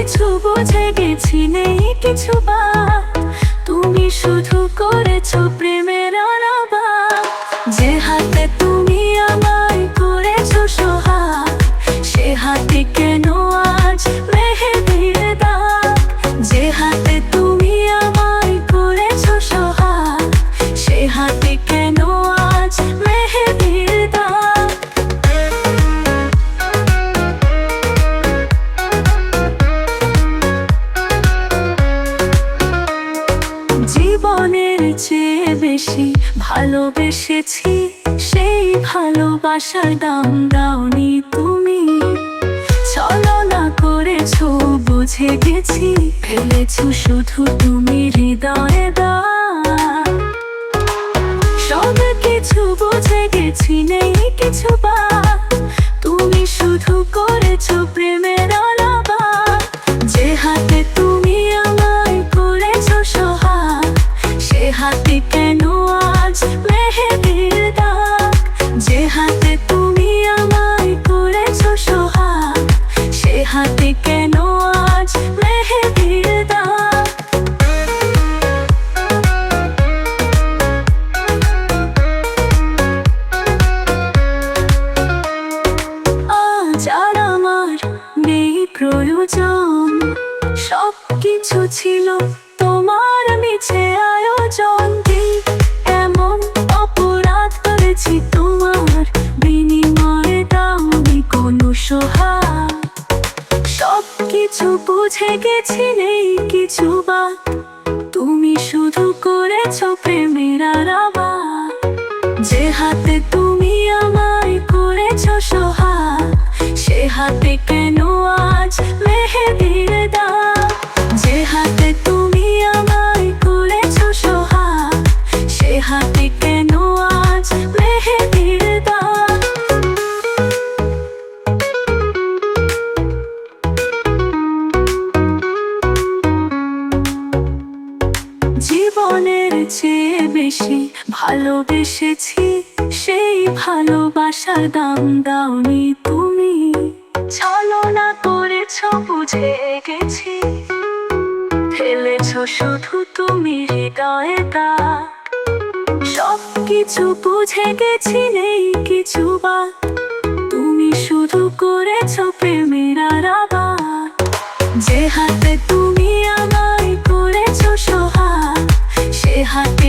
কিছু বুঝে গেছি, নেই কিছু বাদ। তুমি শুধু করেছো প্রেমের আলাবাদ। যে হাতে তুমি আমায় করেছো সোহাগ, সে হাতে কেন আজ মেহেদির দাগ? যে হাতে তুমি আমায় করেছো সোহাগ, সে হাতে কেন আজ মেহেদির দাগ? জীবনের চেয়ে বেশি ভালোবেসেছি, সেই ভালোবাসার দাম দাওনি তুমি। ছলনা করেছো বুঝে গেছি, ফেলেছো শুধু তুমি হৃদয়ে দাগ। সব কিছু বুঝে গেছি, নেই কিছু বাদ। তুমি শুধু করেছো প্রেমের আলাবাদ। যে হাতে তুমি আমায় করেছো সোহাগ, সে হাতে কেন আজ মেহেদির দাগ? যে হাতে তুমি আমায় করেছো সোহাগ, সে হাতে কেন আজ মেহেদির দাগ? আজ আর আমার নেই প্রয়োজন, সব কিছু ছিল তোমার মিছে আয়োজন। এমন অপরাধ করেছি তোমার, বিনিময়ে দাওনি কোনো সোহাগ। সব কিছু বুঝে গেছি, নেই কিছু বাদ। তুমি শুধু করেছো প্রেমের আলাবাদ। যে হাতে তুমি আমায় করেছো সোহাগ, সে হাতে কেন আজ মেহেদির দাগ? যে হাতে তুমি আমায় করেছো সোহাগ, সে হাতে কেন আজ মেহেদির দাগ? জীবনের চেয়ে বেশি ভালোবেসেছি, সেই ভালোবাসার দাম দাওনি তুমি। ছলনা করেছো বুঝে গেছি, ফেলেছো শুধু তুমি হৃদয়ে দাগ। সব কিছু বুঝে গেছি, নেই কিছু বাদ। তুমি শুধু করেছো প্রেমের আলাবাদ। যে হাতে তুমি আমায় করেছো সোহাগ, সে হাতে